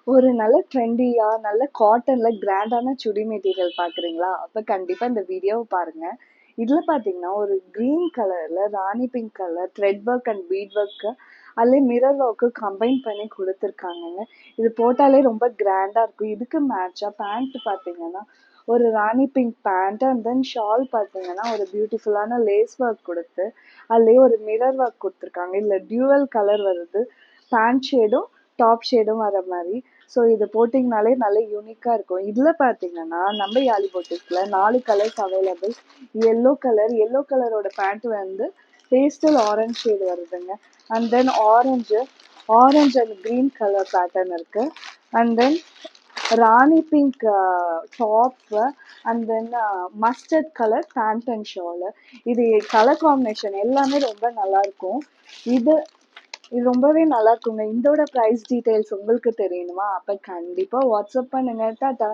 ஒரு நல்ல ட்ரெண்டியா, நல்ல காட்டன்ல கிராண்டான சுடி மெட்டீரியல் பார்க்குறீங்களா? அப்ப கண்டிப்பா இந்த வீடியோவ பாருங்க. இதுல பார்த்தீங்கன்னா, ஒரு கிரீன் கலர்ல rani pink colour thread work and bead work அதுலயே மிரர் ஒர்க்கு கம்பைன் பண்ணி குடுத்துருக்காங்கங்க. இது போட்டாலே ரொம்ப கிராண்டா இருக்கும். இதுக்கு மேட்சா பேண்ட் பார்த்தீங்கன்னா, ஒரு rani pink pant and then shawl பார்த்தீங்கன்னா, ஒரு பியூட்டிஃபுல்லான லேஸ் ஒர்க் குடுத்து, அதுலயே ஒரு மிரர் ஒர்க் குடுத்துருக்காங்க. இதுல டியூவல் கலர் வருது. பேண்ட் ஷேடும், டாப் ஷேடும் வர மாரி. ஸோ இது போட்டிங்கனாலே நல்ல யூனிக்கா இருக்கும். இதுல பார்த்தீங்கன்னா, நம்ம யாலி பொட்டிக்ஸ்ல 4 கலர்ஸ் அவைலபிள். எல்லோ கலரோட பேண்ட் வந்து பேஸ்டல் ஆரஞ்ச் ஷேட் வருதுங்க. And then orange and green colour pattern இருக்கு. And then rani pink top and then mustard colour pant and shawl. இது கலர் காம்பினேஷன் எல்லாமே ரொம்ப நல்லா இருக்கும். இது இது ரொம்பவே நல்லா இருக்குங்க. இதோட ப்ரைஸ் டீடைல்ஸ் உங்களுக்கு தெரியணுமா? அப்ப கண்டிப்பா வாட்ஸ்அப் பண்ணுங்க. டாடா.